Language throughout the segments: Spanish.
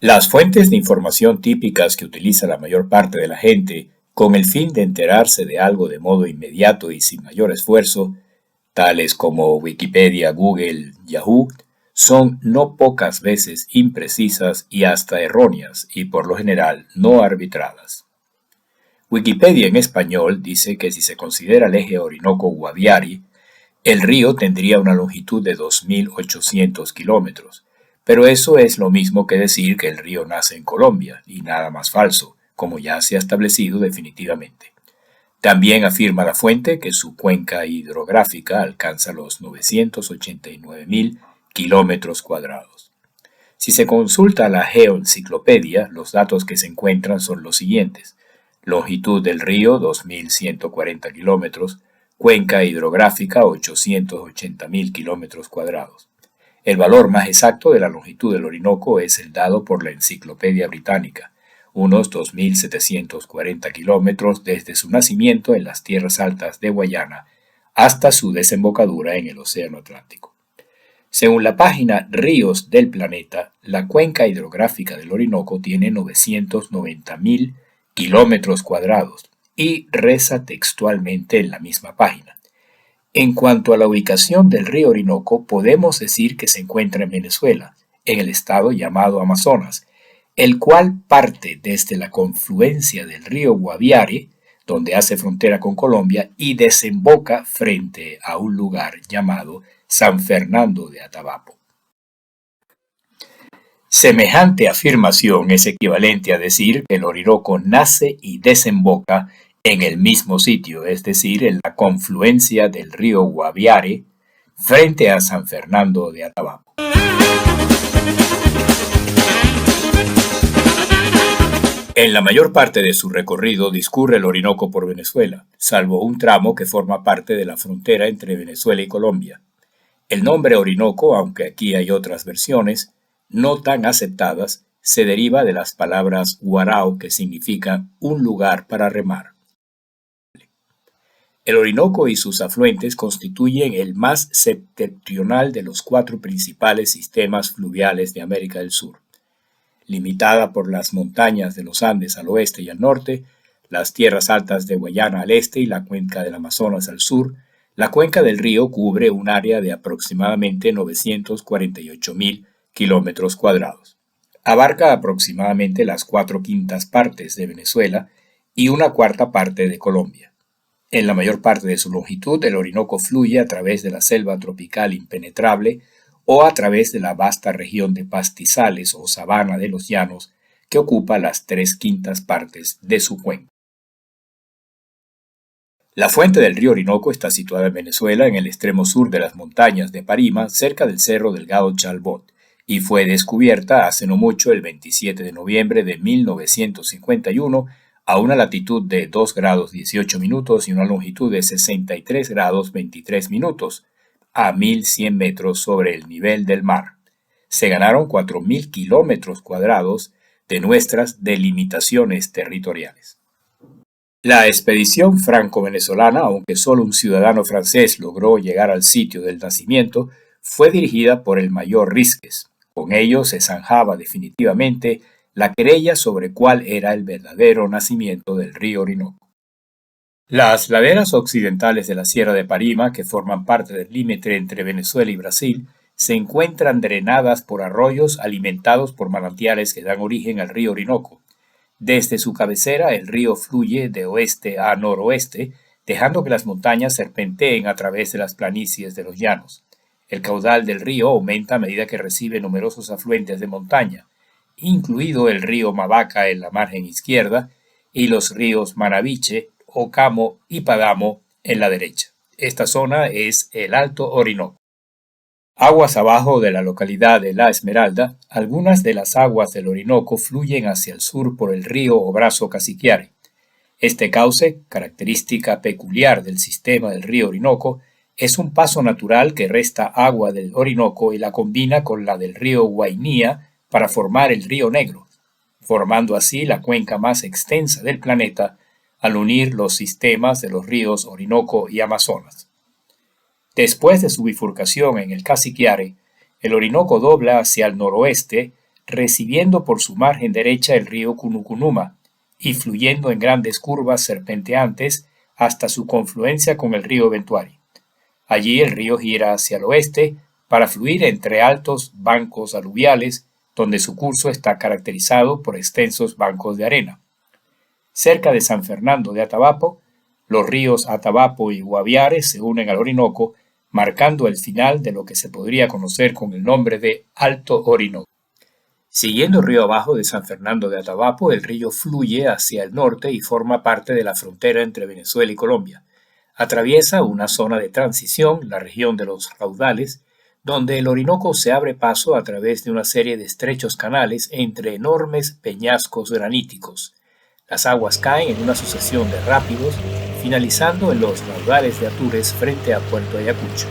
Las fuentes de información típicas que utiliza la mayor parte de la gente con el fin de enterarse de algo de modo inmediato y sin mayor esfuerzo, tales como Wikipedia, Google, Yahoo, son no pocas veces imprecisas y hasta erróneas y por lo general no arbitradas. Wikipedia en español dice que si se considera el eje Orinoco-Guaviare, el río tendría una longitud de 2.800 kilómetros, pero eso es lo mismo que decir que el río nace en Colombia, y nada más falso, como ya se ha establecido definitivamente. También afirma la fuente que su cuenca hidrográfica alcanza los 989.000 kilómetros cuadrados. Si se consulta la Geoenciclopedia, los datos que se encuentran son los siguientes. Longitud del río 2.140 kilómetros, cuenca hidrográfica 880.000 kilómetros cuadrados. El valor más exacto de la longitud del Orinoco es el dado por la Enciclopedia Británica, unos 2.740 kilómetros desde su nacimiento en las tierras altas de Guayana hasta su desembocadura en el Océano Atlántico. Según la página Ríos del Planeta, la cuenca hidrográfica del Orinoco tiene 990.000 kilómetros cuadrados y reza textualmente en la misma página. En cuanto a la ubicación del río Orinoco, podemos decir que se encuentra en Venezuela, en el estado llamado Amazonas, el cual parte desde la confluencia del río Guaviare, donde hace frontera con Colombia, y desemboca frente a un lugar llamado San Fernando de Atabapo. Semejante afirmación es equivalente a decir que el Orinoco nace y desemboca en el mismo sitio, es decir, en la confluencia del río Guaviare frente a San Fernando de Atabapo. En la mayor parte de su recorrido discurre el Orinoco por Venezuela, salvo un tramo que forma parte de la frontera entre Venezuela y Colombia. El nombre Orinoco, aunque aquí hay otras versiones, no tan aceptadas, se deriva de las palabras guarao, que significa un lugar para remar. El Orinoco y sus afluentes constituyen el más septentrional de los 4 principales sistemas fluviales de América del Sur. Limitada por las montañas de los Andes al oeste y al norte, las tierras altas de Guayana al este y la cuenca del Amazonas al sur, la cuenca del río cubre un área de aproximadamente 948.000 kilómetros cuadrados. Abarca aproximadamente las 4/5 partes de Venezuela y una 1/4 parte de Colombia. En la mayor parte de su longitud, el Orinoco fluye a través de la selva tropical impenetrable o a través de la vasta región de pastizales o sabana de los llanos que ocupa las 3/5 partes de su cuenca. La fuente del río Orinoco está situada en Venezuela, en el extremo sur de las montañas de Parima, cerca del Cerro Delgado Chalbot, y fue descubierta hace no mucho, el 27 de noviembre de 1951, a una latitud de 2 grados 18 minutos y una longitud de 63 grados 23 minutos, a 1.100 metros sobre el nivel del mar. Se ganaron 4.000 kilómetros cuadrados de nuestras delimitaciones territoriales. La expedición franco-venezolana, aunque solo un ciudadano francés logró llegar al sitio del nacimiento, fue dirigida por el mayor Rizquez. Con ello se zanjaba definitivamente la querella sobre cuál era el verdadero nacimiento del río Orinoco. Las laderas occidentales de la Sierra de Parima, que forman parte del límite entre Venezuela y Brasil, se encuentran drenadas por arroyos alimentados por manantiales que dan origen al río Orinoco. Desde su cabecera, el río fluye de oeste a noroeste, dejando que las montañas serpenteen a través de las planicies de los llanos. El caudal del río aumenta a medida que recibe numerosos afluentes de montaña, incluido el río Mavaca en la margen izquierda y los ríos Manaviche, Ocamo y Padamo en la derecha. Esta zona es el Alto Orinoco. Aguas abajo de la localidad de La Esmeralda, algunas de las aguas del Orinoco fluyen hacia el sur por el río o brazo Cassiquiare. Este cauce, característica peculiar del sistema del río Orinoco, es un paso natural que resta agua del Orinoco y la combina con la del río Guainía para formar el río Negro, formando así la cuenca más extensa del planeta al unir los sistemas de los ríos Orinoco y Amazonas. Después de su bifurcación en el Cassiquiare, el Orinoco dobla hacia el noroeste recibiendo por su margen derecha el río Cunucunuma y fluyendo en grandes curvas serpenteantes hasta su confluencia con el río Ventuari. Allí el río gira hacia el oeste para fluir entre altos bancos aluviales, donde su curso está caracterizado por extensos bancos de arena. Cerca de San Fernando de Atabapo, los ríos Atabapo y Guaviare se unen al Orinoco, marcando el final de lo que se podría conocer con el nombre de Alto Orinoco. Siguiendo río abajo de San Fernando de Atabapo, el río fluye hacia el norte y forma parte de la frontera entre Venezuela y Colombia. Atraviesa una zona de transición, la región de los raudales, donde el Orinoco se abre paso a través de una serie de estrechos canales entre enormes peñascos graníticos. Las aguas caen en una sucesión de rápidos, finalizando en los raudales de Atures frente a Puerto Ayacucho.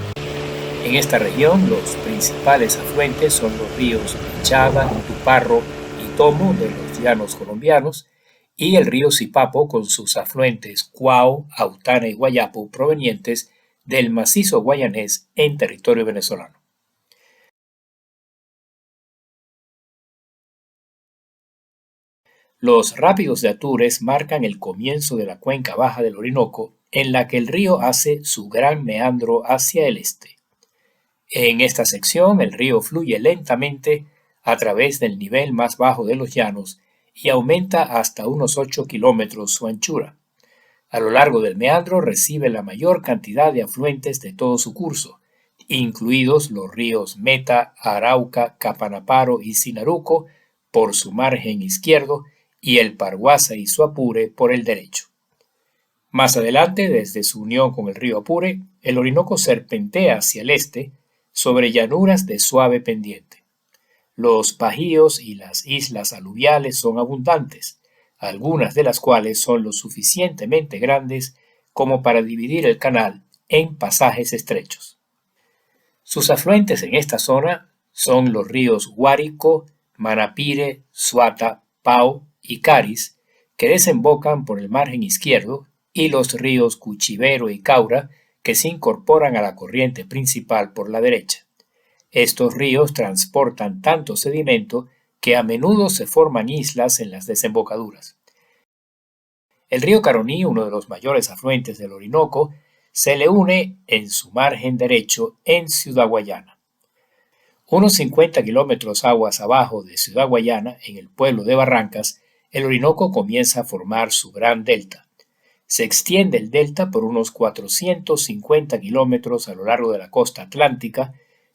En esta región, los principales afluentes son los ríos Chada, Tuparro y Tomo de los llanos colombianos y el río Sipapo con sus afluentes Cuao, Autana y Guayapo provenientes del macizo guayanés en territorio venezolano. Los rápidos de Atures marcan el comienzo de la cuenca baja del Orinoco, en la que el río hace su gran meandro hacia el este. En esta sección el río fluye lentamente a través del nivel más bajo de los llanos y aumenta hasta unos 8 kilómetros su anchura. A lo largo del meandro recibe la mayor cantidad de afluentes de todo su curso, incluidos los ríos Meta, Arauca, Capanaparo y Sinaruco por su margen izquierdo y el Parguasa y su Apure por el derecho. Más adelante, desde su unión con el río Apure, el Orinoco serpentea hacia el este sobre llanuras de suave pendiente. Los pajíos y las islas aluviales son abundantes, algunas de las cuales son lo suficientemente grandes como para dividir el canal en pasajes estrechos. Sus afluentes en esta zona son los ríos Guárico, Manapire, Suata, Pao y Caris, que desembocan por el margen izquierdo, y los ríos Cuchivero y Caura, que se incorporan a la corriente principal por la derecha. Estos ríos transportan tanto sedimento que a menudo se forman islas en las desembocaduras. El río Caroní, uno de los mayores afluentes del Orinoco, se le une en su margen derecho en Ciudad Guayana. Unos 50 kilómetros aguas abajo de Ciudad Guayana, en el pueblo de Barrancas, el Orinoco comienza a formar su gran delta. Se extiende el delta por unos 450 kilómetros a lo largo de la costa atlántica,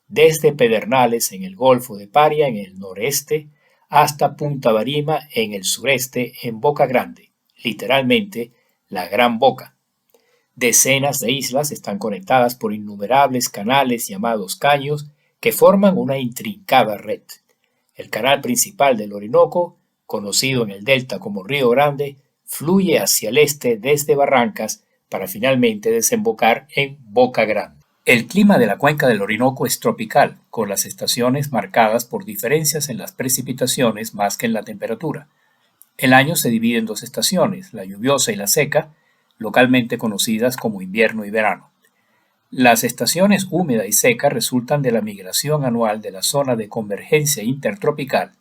desde Pedernales en el Golfo de Paria en el noreste hasta Punta Barima en el sureste en Boca Grande, literalmente la Gran Boca. Decenas de islas están conectadas por innumerables canales llamados caños que forman una intrincada red. El canal principal del Orinoco, conocido en el delta como Río Grande, fluye hacia el este desde Barrancas para finalmente desembocar en Boca Grande. El clima de la cuenca del Orinoco es tropical, con las estaciones marcadas por diferencias en las precipitaciones más que en la temperatura. El año se divide en dos estaciones, la lluviosa y la seca, localmente conocidas como invierno y verano. Las estaciones húmeda y seca resultan de la migración anual de la zona de convergencia intertropical,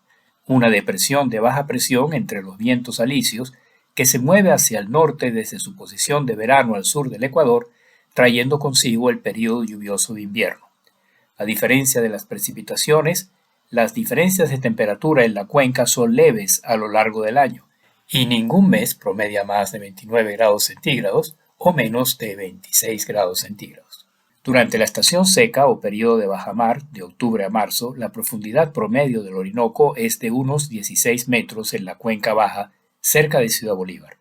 una depresión de baja presión entre los vientos alisios que se mueve hacia el norte desde su posición de verano al sur del Ecuador, trayendo consigo el período lluvioso de invierno. A diferencia de las precipitaciones, las diferencias de temperatura en la cuenca son leves a lo largo del año, y ningún mes promedia más de 29 grados centígrados o menos de 26 grados centígrados. Durante la estación seca o periodo de bajamar, de octubre a marzo, la profundidad promedio del Orinoco es de unos 16 metros en la cuenca baja, cerca de Ciudad Bolívar.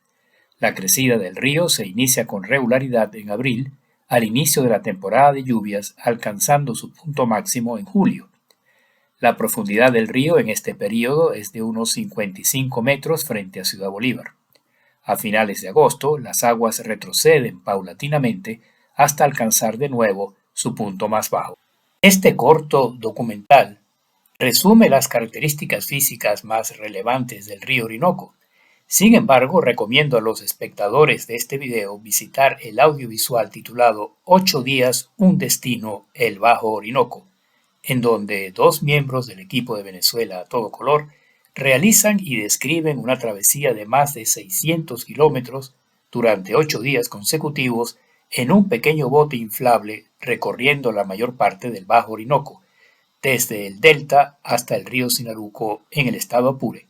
La crecida del río se inicia con regularidad en abril, al inicio de la temporada de lluvias, alcanzando su punto máximo en julio. La profundidad del río en este periodo es de unos 55 metros frente a Ciudad Bolívar. A finales de agosto, las aguas retroceden paulatinamente hasta alcanzar de nuevo su punto más bajo. Este corto documental resume las características físicas más relevantes del río Orinoco. Sin embargo, recomiendo a los espectadores de este video visitar el audiovisual titulado 8 días, un destino, el Bajo Orinoco, en donde dos miembros del equipo de Venezuela a todo color realizan y describen una travesía de más de 600 kilómetros durante 8 días consecutivos en un pequeño bote inflable recorriendo la mayor parte del Bajo Orinoco, desde el delta hasta el río Sinaruco en el estado Apure.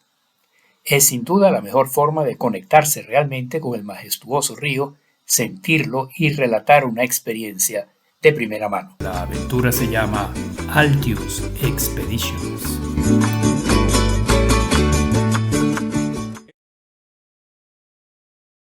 Es sin duda la mejor forma de conectarse realmente con el majestuoso río, sentirlo y relatar una experiencia de primera mano. La aventura se llama Altius Expeditions.